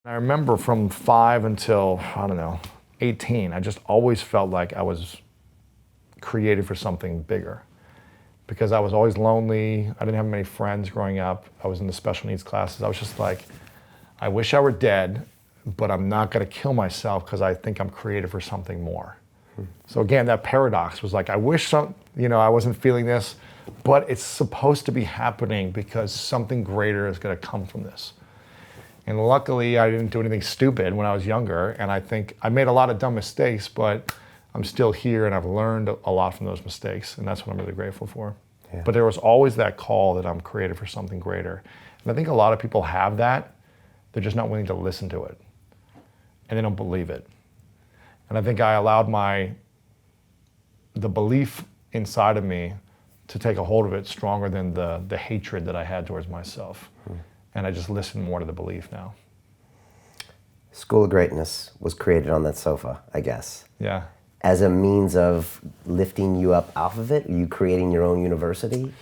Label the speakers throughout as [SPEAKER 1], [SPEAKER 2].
[SPEAKER 1] I remember from 5 until, I don't know, 18, I just always felt like I was created for something bigger because I was always lonely. I didn't have many friends growing up. I was in the special needs classes. I was just like, I wish I were dead, but I'm not gonna kill myself because I think I'm created for something more. So again, that paradox was like, I wish I wasn't feeling this, but it's supposed to be happening because something greater is gonna come from this. And luckily, I didn't do anything stupid when I was younger, and I think I made a lot of dumb mistakes, but I'm still here and I've learned a lot from those mistakes, and that's what I'm really grateful for.
[SPEAKER 2] Yeah.
[SPEAKER 1] But there was always that call that I'm created for something greater. And I think a lot of people have that, they're just not willing to listen to it, and they don't believe it. And I think I allowed the belief inside of me to take a hold of it stronger than the hatred that I had towards myself. And I just listen more to the belief now.
[SPEAKER 2] School of Greatness was created on that sofa, I guess.
[SPEAKER 1] Yeah.
[SPEAKER 2] As a means of lifting you up off of it? Are you creating your own university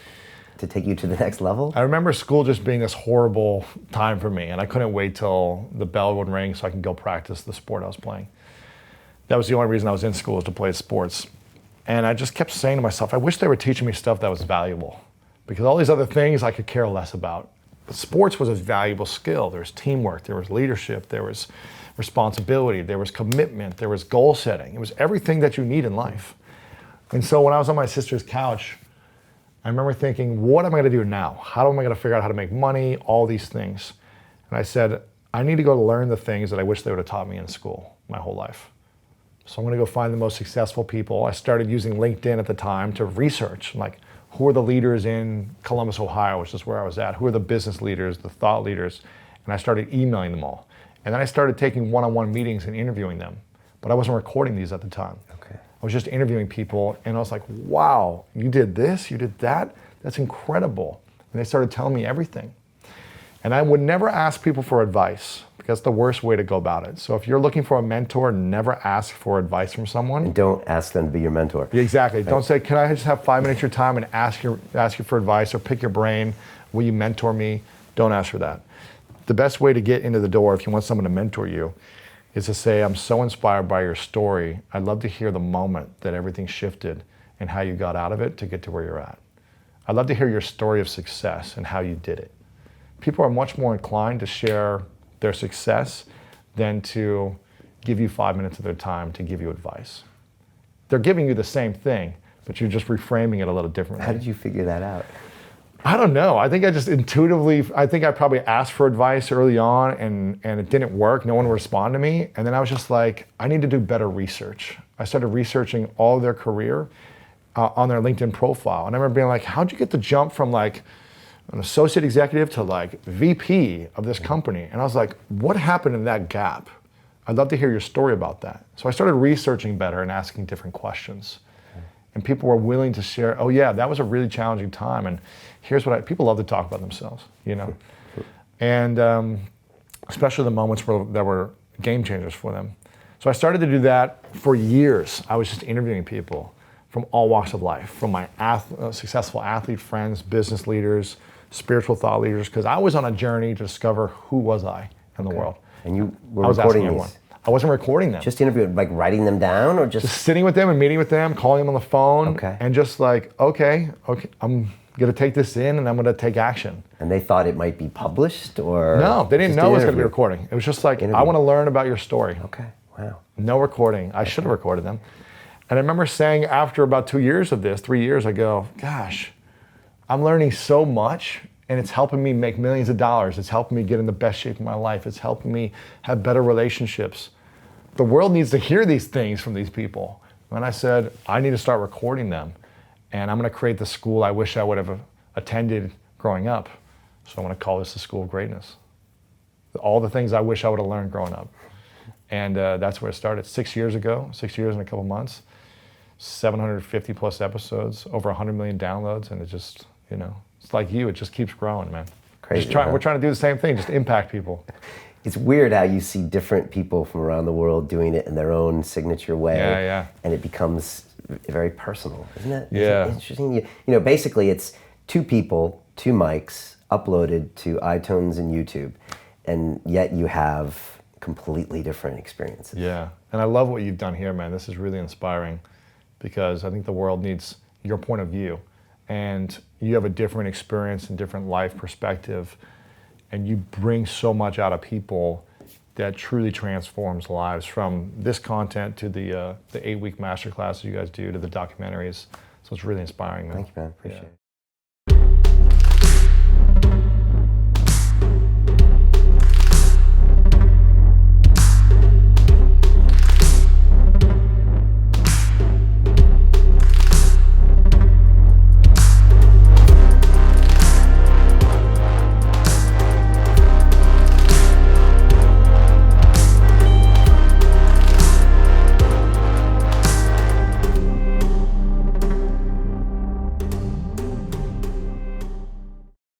[SPEAKER 2] to take you to the next level?
[SPEAKER 1] I remember school just being this horrible time for me, and I couldn't wait till the bell would ring so I could go practice the sport I was playing. That was the only reason I was in school, was to play sports. And I just kept saying to myself, I wish they were teaching me stuff that was valuable, because all these other things I could care less about. But sports was a valuable skill. There was teamwork, there was leadership, there was responsibility, there was commitment, there was goal setting. It was everything that you need in life. And so when I was on my sister's couch, I remember thinking, what am I gonna do now? How am I gonna figure out how to make money, all these things? And I said, I need to go learn the things that I wish they would have taught me in school my whole life. So I'm gonna go find the most successful people. I started using LinkedIn at the time to research, like, who are the leaders in Columbus, Ohio, which is where I was at? Who are the business leaders, the thought leaders? And I started emailing them all. And then I started taking one-on-one meetings and interviewing them. But I wasn't recording these at the time.
[SPEAKER 2] Okay.
[SPEAKER 1] I was just interviewing people, and I was like, wow, you did this, you did that? That's incredible. And they started telling me everything. And I would never ask people for advice, because that's the worst way to go about it. So if you're looking for a mentor, never ask for advice from someone.
[SPEAKER 2] And don't ask them to be your mentor.
[SPEAKER 1] Exactly. Right. Don't say, can I just have 5 minutes of your time and ask you for advice or pick your brain? Will you mentor me? Don't ask for that. The best way to get into the door, if you want someone to mentor you, is to say, I'm so inspired by your story. I'd love to hear the moment that everything shifted and how you got out of it to get to where you're at. I'd love to hear your story of success and how you did it. People are much more inclined to share their success than to give you 5 minutes of their time to give you advice. They're giving you the same thing, but you're just reframing it a little differently.
[SPEAKER 2] How did you figure that out?
[SPEAKER 1] I don't know. I think I just intuitively, I think I probably asked for advice early on and it didn't work. No one would respond to me. And then I was just like, I need to do better research. I started researching all of their career on their LinkedIn profile. And I remember being like, how'd you get the jump from like an associate executive to like VP of this company? And I was like, what happened in that gap? I'd love to hear your story about that. So I started researching better and asking different questions. And people were willing to share, oh yeah, that was a really challenging time. And here's what people love to talk about themselves, you know? And especially the moments that were game changers for them. So I started to do that for years. I was just interviewing people from all walks of life, from my successful athlete friends, business leaders, spiritual thought leaders, because I was on a journey to discover who was I in the world.
[SPEAKER 2] And you were recording these?
[SPEAKER 1] I wasn't recording them.
[SPEAKER 2] Just interviewing, like writing them down, or just
[SPEAKER 1] sitting with them and meeting with them, calling them on the phone,
[SPEAKER 2] okay.
[SPEAKER 1] And just like, okay, I'm gonna take this in and I'm gonna take action.
[SPEAKER 2] And they thought it might be published, or?
[SPEAKER 1] No, they didn't know it was gonna be recording. It was just like, I wanna learn about your story.
[SPEAKER 2] Okay, wow.
[SPEAKER 1] No recording. I should have recorded them. And I remember saying after about 2 years of this, 3 years, I go, gosh, I'm learning so much and it's helping me make millions of dollars. It's helping me get in the best shape of my life. It's helping me have better relationships. The world needs to hear these things from these people. And I said, I need to start recording them. And I'm gonna create the school I wish I would have attended growing up. So I'm gonna call this the School of Greatness. All the things I wish I would have learned growing up. And that's where it started 6 years ago, 6 years and a couple months, 750 plus episodes, over 100 million downloads. And it just, you know, it's like you, it just keeps growing, man.
[SPEAKER 2] Crazy.
[SPEAKER 1] We're trying to do the same thing, just impact people.
[SPEAKER 2] It's weird how you see different people from around the world doing it in their own signature way.
[SPEAKER 1] Yeah.
[SPEAKER 2] And it becomes very personal, isn't it?
[SPEAKER 1] Yeah.
[SPEAKER 2] Isn't it interesting? You know, basically it's two people, two mics, uploaded to iTunes and YouTube. and yet you have completely different experiences.
[SPEAKER 1] Yeah, and I love what you've done here, man. This is really inspiring because I think the world needs your point of view, and you have a different experience and different life perspective, and you bring so much out of people that truly transforms lives, from this content to the 8-week masterclasses you guys do to the documentaries. So it's really inspiring, man.
[SPEAKER 2] Thank you, man. Appreciate it.